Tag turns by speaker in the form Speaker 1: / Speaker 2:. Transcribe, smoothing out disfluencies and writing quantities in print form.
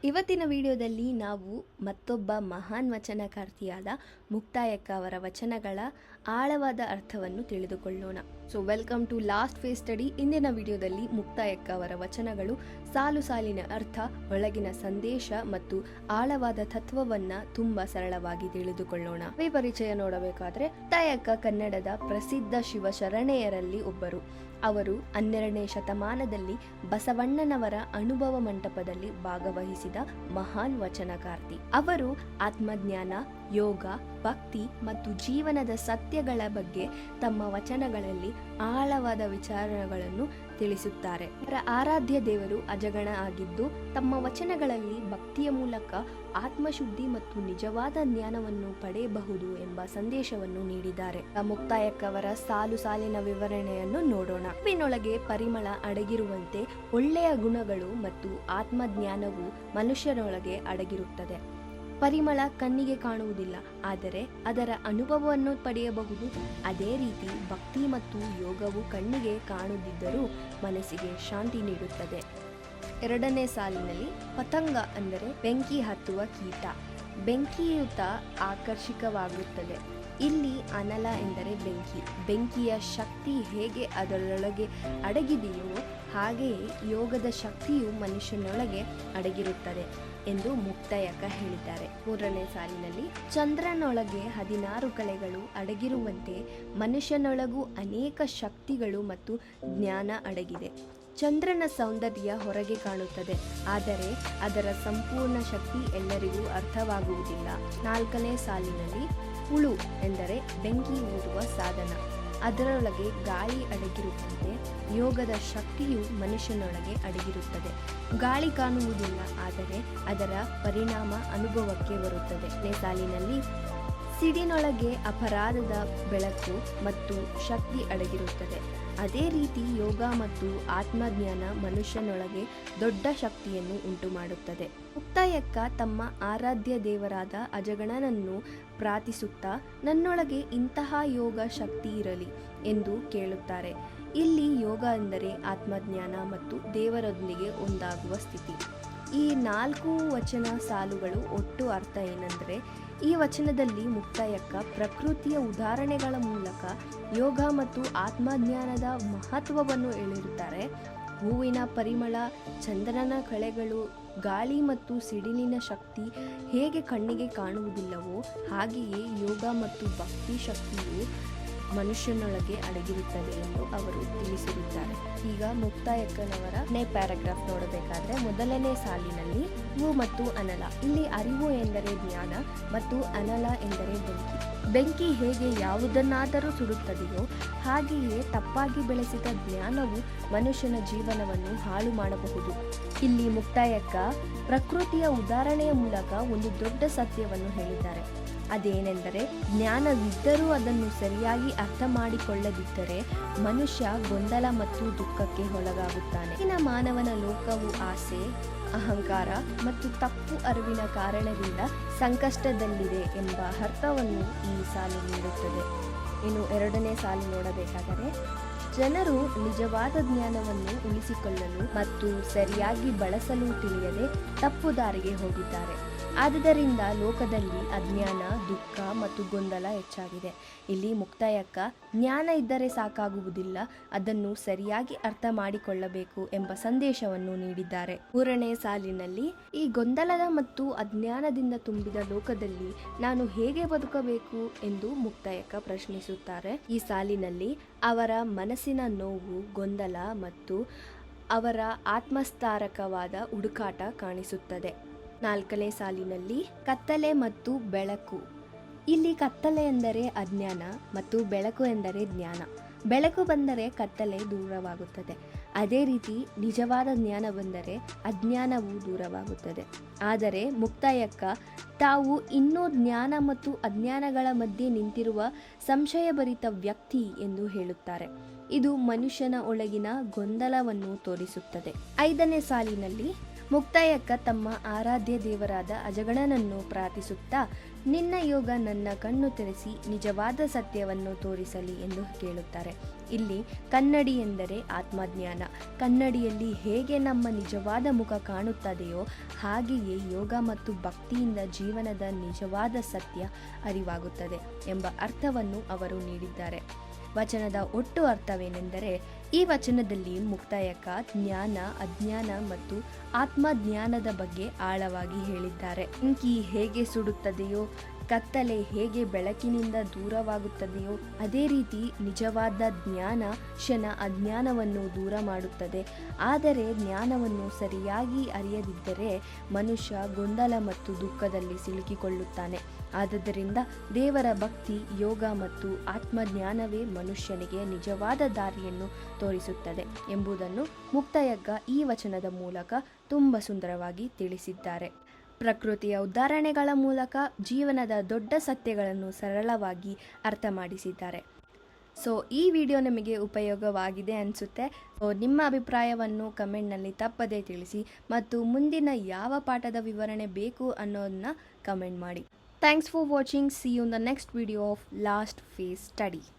Speaker 1: ಇವತ್ತಿನ ವಿಡಿಯೋದಲ್ಲಿ ನಾವು ಮತ್ತೊಬ್ಬ ಮಹಾನ್ ವಚನಕಾರ್ತಿಯಾದ ಮುಕ್ತಾಯಕ್ಕ ಅವರ ವಚನಗಳ ಆಳವಾದ ಅರ್ಥವನ್ನು ತಿಳಿದುಕೊಳ್ಳೋಣ. So welcome to last phase study. ಇಂದಿನ ವಿಡಿಯೋದಲ್ಲಿ ಮುಕ್ತಾಯಕ್ಕ ಅವರ ವಚನಗಳು, ಸಾಲು ಸಾಲಿನ ಅರ್ಥ, ಒಳಗಿನ ಸಂದೇಶ ಮತ್ತು ಆಳವಾದ ತತ್ವವನ್ನ ತುಂಬಾ ಸರಳವಾಗಿ ತಿಳಿದುಕೊಳ್ಳೋಣ. ಈ ಪರಿಚಯ ನೋಡಬೇಕಾದ್ರೆ ಮುಕ್ತಾಯಕ್ಕ ಕನ್ನಡದ ಪ್ರಸಿದ್ಧ ಶಿವಶರಣೆಯರಲ್ಲಿ ಒಬ್ಬರು. ಅವರು 12ನೇ ಶತಮಾನದಲ್ಲಿ ಬಸವಣ್ಣನವರ ಅನುಭವ ಮಂಟಪದಲ್ಲಿ ಭಾಗವಹಿಸಿದ ಮಹಾನ್ ವಚನಕಾರ್ತಿ. ಅವರು ಆತ್ಮಜ್ಞಾನ, ಯೋಗ, ಭಕ್ತಿ ಮತ್ತು ಜೀವನದ ಸತ್ಯಗಳ ಬಗ್ಗೆ ತಮ್ಮ ವಚನಗಳಲ್ಲಿ ಆಳವಾದ ವಿಚಾರಗಳನ್ನು ತಿಳಿಸುತ್ತಾರೆ. ಅವರ ಆರಾಧ್ಯ ದೇವರು ಅಜಗಣ ಆಗಿದ್ದು, ತಮ್ಮ ವಚನಗಳಲ್ಲಿ ಭಕ್ತಿಯ ಮೂಲಕ ಆತ್ಮಶುದ್ಧಿ ಮತ್ತು ನಿಜವಾದ ಜ್ಞಾನವನ್ನು ಪಡೆಯಬಹುದು ಎಂಬ ಸಂದೇಶವನ್ನು ನೀಡಿದ್ದಾರೆ. ಮುಕ್ತಾಯಕ್ಕ ಅವರ ಸಾಲು ಸಾಲಿನ ವಿವರಣೆಯನ್ನು ನೋಡೋಣ. ಹೂವಿನೊಳಗೆ ಪರಿಮಳ ಅಡಗಿರುವಂತೆ ಒಳ್ಳೆಯ ಗುಣಗಳು ಮತ್ತು ಆತ್ಮಜ್ಞಾನವು ಮನುಷ್ಯನೊಳಗೆ ಅಡಗಿರುತ್ತದೆ. ಪರಿಮಳ ಕಣ್ಣಿಗೆ ಕಾಣುವುದಿಲ್ಲ, ಆದರೆ ಅದರ ಅನುಭವವನ್ನು ಪಡೆಯಬಹುದು. ಅದೇ ರೀತಿ ಭಕ್ತಿ ಮತ್ತು ಯೋಗವು ಕಣ್ಣಿಗೆ ಕಾಣದಿದ್ದರೂ ಮನಸ್ಸಿಗೆ ಶಾಂತಿ ನೀಡುತ್ತದೆ. 2ನೇ ಸಾಲಿನಲ್ಲಿ ಪತಂಗ ಅಂದರೆ ಬೆಂಕಿ ಹತ್ತುವ ಕೀಟ. ಬೆಂಕಿಯುತ ಆಕರ್ಷಕವಾಗುತ್ತದೆ. ಇಲ್ಲಿ ಅನಲ ಎಂದರೆ ಬೆಂಕಿ. ಬೆಂಕಿಯ ಶಕ್ತಿ ಹೇಗೆ ಅದರೊಳಗೆ ಅಡಗಿದೆಯೋ ಹಾಗೆಯೇ ಯೋಗದ ಶಕ್ತಿಯು ಮನುಷ್ಯನೊಳಗೆ ಅಡಗಿರುತ್ತದೆ ಎಂದು ಮುಕ್ತಾಯಕ್ಕ ಹೇಳಿದ್ದಾರೆ. 3ನೇ ಸಾಲಿನಲ್ಲಿ ಚಂದ್ರನೊಳಗೆ 16 ಕಲೆಗಳು ಅಡಗಿರುವಂತೆ ಮನುಷ್ಯನೊಳಗೂ ಅನೇಕ ಶಕ್ತಿಗಳು ಮತ್ತು ಜ್ಞಾನ ಅಡಗಿದೆ. ಚಂದ್ರನ ಸೌಂದರ್ಯ ಹೊರಗೆ ಕಾಣುತ್ತದೆ, ಆದರೆ ಅದರ ಸಂಪೂರ್ಣ ಶಕ್ತಿ ಎಲ್ಲರಿಗೂ ಅರ್ಥವಾಗುವುದಿಲ್ಲ. 4ನೇ ಸಾಲಿನಲ್ಲಿ ಹುಳು ಎಂದರೆ ಬೆಂಕಿ ಊದುವ ಸಾಧನ. ಅದರೊಳಗೆ ಗಾಳಿ ಅಡಗಿರುವಂತೆ ಯೋಗದ ಶಕ್ತಿಯು ಮನುಷ್ಯನೊಳಗೆ ಅಡಗಿರುತ್ತದೆ. ಗಾಳಿ ಕಾಣುವುದಿಲ್ಲ, ಆದರೆ ಅದರ ಪರಿಣಾಮ ಅನುಭವಕ್ಕೆ ಬರುತ್ತದೆ. 5ನೇ ಸಾಲಿನಲ್ಲಿ ಸಿಡಿನೊಳಗೆ ಅಪರಾಧದ ಬೆಳಕು ಮತ್ತು ಶಕ್ತಿ ಅಡಗಿರುತ್ತದೆ. ಅದೇ ರೀತಿ ಯೋಗ ಮತ್ತು ಆತ್ಮಜ್ಞಾನ ಮನುಷ್ಯನೊಳಗೆ ದೊಡ್ಡ ಶಕ್ತಿಯನ್ನು ಉಂಟು ಮಾಡುತ್ತದೆ. ಮುಕ್ತಾಯಕ್ಕ ತಮ್ಮ ಆರಾಧ್ಯ ದೇವರಾದ ಅಜಗಣನನ್ನು ಪ್ರಾರ್ಥಿಸುತ್ತಾ ನನ್ನೊಳಗೆ ಇಂತಹ ಯೋಗ ಶಕ್ತಿ ಇರಲಿ ಎಂದು ಕೇಳುತ್ತಾರೆ. ಇಲ್ಲಿ ಯೋಗ ಎಂದರೆ ಆತ್ಮಜ್ಞಾನ ಮತ್ತು ದೇವರೊಂದಿಗೆ ಒಂದಾಗುವ ಸ್ಥಿತಿ. ಈ 4 ವಚನ ಸಾಲುಗಳು ಒಟ್ಟು ಅರ್ಥ ಏನೆಂದರೆ, ಈ ವಚನದಲ್ಲಿ ಮುಕ್ತಾಯಕ್ಕ ಪ್ರಕೃತಿಯ ಉದಾಹರಣೆಗಳ ಮೂಲಕ ಯೋಗ ಮತ್ತು ಆತ್ಮಜ್ಞಾನದ ಮಹತ್ವವನ್ನು ಹೇಳಿರುತ್ತಾರೆ. ಹೂವಿನ ಪರಿಮಳ, ಚಂದ್ರನ ಕಳೆಗಳು, ಗಾಳಿ ಮತ್ತು ಸಿಡಿಲಿನ ಶಕ್ತಿ ಹೇಗೆ ಕಣ್ಣಿಗೆ ಕಾಣುವುದಿಲ್ಲವೋ ಹಾಗೆಯೇ ಯೋಗ ಮತ್ತು ಭಕ್ತಿ ಶಕ್ತಿಯು ಮನುಷ್ಯನೊಳಗೆ ಅಡಗಿರುತ್ತದೆ ಎಂದು ಅವರು ತಿಳಿಸಿರುತ್ತಾರೆ. ಈಗ ಮುಕ್ತಾಯಕ್ಕನವರ ಪ್ಯಾರಾಗ್ರಾಫ್ ನೋಡಬೇಕಾದ್ರೆ 1ನೇ ಸಾಲಿನಲ್ಲಿ ಹೂ ಮತ್ತು ಅನಲ. ಇಲ್ಲಿ ಅರಿವು ಎಂದರೆ ಜ್ಞಾನ ಮತ್ತು ಅನಲ ಎಂದರೆ ಬೆಂಕಿ. ಬೆಂಕಿ ಹೇಗೆ ಯಾವುದನ್ನಾದರೂ ಸುಡುತ್ತದೆಯೋ ಹಾಗೆಯೇ ತಪ್ಪಾಗಿ ಬೆಳೆಸಿದ ಜ್ಞಾನವು ಮನುಷ್ಯನ ಜೀವನವನ್ನು ಹಾಳು ಮಾಡಬಹುದು. ಇಲ್ಲಿ ಮುಕ್ತಾಯಕ್ಕ ಪ್ರಕೃತಿಯ ಉದಾಹರಣೆಯ ಮೂಲಕ ಒಂದು ದೊಡ್ಡ ಸತ್ಯವನ್ನು ಹೇಳಿದ್ದಾರೆ. ಅದೇನೆಂದರೆ, ಜ್ಞಾನವಿದ್ದರೂ ಅದನ್ನು ಸರಿಯಾಗಿ ಅರ್ಥ ಮಾಡಿಕೊಳ್ಳದಿದ್ದರೆ ಮನುಷ್ಯ ಗೊಂದಲ ಮತ್ತು ದುಃಖಕ್ಕೆ ಒಳಗಾಗುತ್ತಾನೆ. ಮಾನವನ ಲೋಕವು ಆಸೆ, ಅಹಂಕಾರ ಮತ್ತು ತಪ್ಪು ಅರಿವಿನ ಕಾರಣದಿಂದ ಸಂಕಷ್ಟದಲ್ಲಿದೆ ಎಂಬ ಅರ್ಥವನ್ನು ಈ ಸಾಲು ನೀಡುತ್ತದೆ. ಇನ್ನು 2ನೇ ಸಾಲು ನೋಡಬೇಕಾದರೆ, ಜನರು ನಿಜವಾದ ಜ್ಞಾನವನ್ನು ಉಳಿಸಿಕೊಳ್ಳಲು ಮತ್ತು ಸರಿಯಾಗಿ ಬಳಸಲು ತಿಳಿಯದೆ ತಪ್ಪು ದಾರಿಗೆ ಹೋಗಿದ್ದಾರೆ. ಆದ್ದರಿಂದ ಲೋಕದಲ್ಲಿ ಅಜ್ಞಾನ, ದುಃಖ ಮತ್ತು ಗೊಂದಲ ಹೆಚ್ಚಾಗಿದೆ. ಇಲ್ಲಿ ಮುಕ್ತಾಯಕ್ಕ ಜ್ಞಾನ ಇದ್ದರೆ ಸಾಕಾಗುವುದಿಲ್ಲ, ಅದನ್ನು ಸರಿಯಾಗಿ ಅರ್ಥ ಮಾಡಿಕೊಳ್ಳಬೇಕು ಎಂಬ ಸಂದೇಶವನ್ನು ನೀಡಿದ್ದಾರೆ. 3ನೇ ಸಾಲಿನಲ್ಲಿ ಈ ಗೊಂದಲದ ಮತ್ತು ಅಜ್ಞಾನದಿಂದ ತುಂಬಿದ ಲೋಕದಲ್ಲಿ ನಾನು ಹೇಗೆ ಬದುಕಬೇಕು ಎಂದು ಮುಕ್ತಾಯಕ್ಕ ಪ್ರಶ್ನಿಸುತ್ತಾರೆ. ಈ ಸಾಲಿನಲ್ಲಿ ಅವರ ಮನಸ್ಸಿನ ನೋವು, ಗೊಂದಲ ಮತ್ತು ಅವರ ಆತ್ಮಸ್ಥಾರಕವಾದ ಹುಡುಕಾಟ ಕಾಣಿಸುತ್ತದೆ. 4ನೇ ಸಾಲಿನಲ್ಲಿ ಕತ್ತಲೆ ಮತ್ತು ಬೆಳಕು. ಇಲ್ಲಿ ಕತ್ತಲೆ ಎಂದರೆ ಅಜ್ಞಾನ ಮತ್ತು ಬೆಳಕು ಎಂದರೆ ಜ್ಞಾನ. ಬೆಳಕು ಬಂದರೆ ಕತ್ತಲೆ ದೂರವಾಗುತ್ತದೆ. ಅದೇ ರೀತಿ ನಿಜವಾದ ಜ್ಞಾನ ಬಂದರೆ ಅಜ್ಞಾನವು ದೂರವಾಗುತ್ತದೆ. ಆದರೆ ಮುಕ್ತಾಯಕ್ಕ ತಾವು ಇನ್ನೂ ಜ್ಞಾನ ಮತ್ತು ಅಜ್ಞಾನಗಳ ಮಧ್ಯೆ ನಿಂತಿರುವ ಸಂಶಯಭರಿತ ವ್ಯಕ್ತಿ ಎಂದು ಹೇಳುತ್ತಾರೆ. ಇದು ಮನುಷ್ಯನ ಒಳಗಿನ ಗೊಂದಲವನ್ನು ತೋರಿಸುತ್ತದೆ. 5ನೇ ಸಾಲಿನಲ್ಲಿ ಮುಕ್ತಾಯಕ್ಕ ತಮ್ಮ ಆರಾಧ್ಯ ದೇವರಾದ ಅಜಗಣನನ್ನು ಪ್ರಾರ್ಥಿಸುತ್ತಾ, ನಿನ್ನ ಯೋಗ ನನ್ನ ಕಣ್ಣು ತೆರೆಸಿ ನಿಜವಾದ ಸತ್ಯವನ್ನು ತೋರಿಸಲಿ ಎಂದು ಕೇಳುತ್ತಾರೆ. ಇಲ್ಲಿ ಕನ್ನಡಿ ಎಂದರೆ ಆತ್ಮಜ್ಞಾನ. ಕನ್ನಡಿಯಲ್ಲಿ ಹೇಗೆ ನಮ್ಮ ನಿಜವಾದ ಮುಖ ಕಾಣುತ್ತದೆಯೋ ಹಾಗೆಯೇ ಯೋಗ ಮತ್ತು ಭಕ್ತಿಯಿಂದ ಜೀವನದ ನಿಜವಾದ ಸತ್ಯ ಅರಿವಾಗುತ್ತದೆ ಎಂಬ ಅರ್ಥವನ್ನು ಅವರು ನೀಡಿದ್ದಾರೆ. ವಚನದ ಒಟ್ಟು ಅರ್ಥವೇನೆಂದರೆ, ಈ ವಚನದಲ್ಲಿ ಮುಕ್ತಾಯಕ್ಕ ಜ್ಞಾನ, ಅಜ್ಞಾನ ಮತ್ತು ಆತ್ಮಜ್ಞಾನದ ಬಗ್ಗೆ ಆಳವಾಗಿ ಹೇಳಿದ್ದಾರೆ. ಬೆಂಕಿ ಹೇಗೆ ಸುಡುತ್ತದೆಯೋ, ಕತ್ತಲೆ ಹೇಗೆ ಬೆಳಕಿನಿಂದ ದೂರವಾಗುತ್ತದೆಯೋ, ಅದೇ ರೀತಿ ನಿಜವಾದ ಜ್ಞಾನ ಅಜ್ಞಾನವನ್ನು ದೂರ ಮಾಡುತ್ತದೆ. ಆದರೆ ಜ್ಞಾನವನ್ನು ಸರಿಯಾಗಿ ಅರಿಯದಿದ್ದರೆ ಮನುಷ್ಯ ಗೊಂದಲ ಮತ್ತು ದುಃಖದಲ್ಲಿ ಸಿಲುಕಿಕೊಳ್ಳುತ್ತಾನೆ. ಆದ್ದರಿಂದ ದೇವರ ಭಕ್ತಿ, ಯೋಗ ಮತ್ತು ಆತ್ಮಜ್ಞಾನವೇ ಮನುಷ್ಯನಿಗೆ ನಿಜವಾದ ದಾರಿಯನ್ನು ತೋರಿಸುತ್ತದೆ ಎಂಬುದನ್ನು ಮುಕ್ತಾಯಕ್ಕ ಈ ವಚನದ ಮೂಲಕ ತುಂಬ ಸುಂದರವಾಗಿ ತಿಳಿಸಿದ್ದಾರೆ. ಪ್ರಕೃತಿಯ ಉದಾಹರಣೆಗಳ ಮೂಲಕ ಜೀವನದ ದೊಡ್ಡ ಸತ್ಯಗಳನ್ನು ಸರಳವಾಗಿ ಅರ್ಥ ಮಾಡಿಸಿದ್ದಾರೆ. ಸೊ ಈ ವಿಡಿಯೋ ನಿಮಗೆ ಉಪಯೋಗವಾಗಿದೆ ಅನಿಸುತ್ತೆ. ನಿಮ್ಮ ಅಭಿಪ್ರಾಯವನ್ನು ಕಮೆಂಟ್ನಲ್ಲಿ ತಪ್ಪದೇ ತಿಳಿಸಿ ಮತ್ತು ಮುಂದಿನ ಯಾವ ಪಾಠದ ವಿವರಣೆ ಬೇಕು ಅನ್ನೋದನ್ನ ಕಮೆಂಟ್ ಮಾಡಿ. Thanks for watching. See you in the next video of Last Phase Study.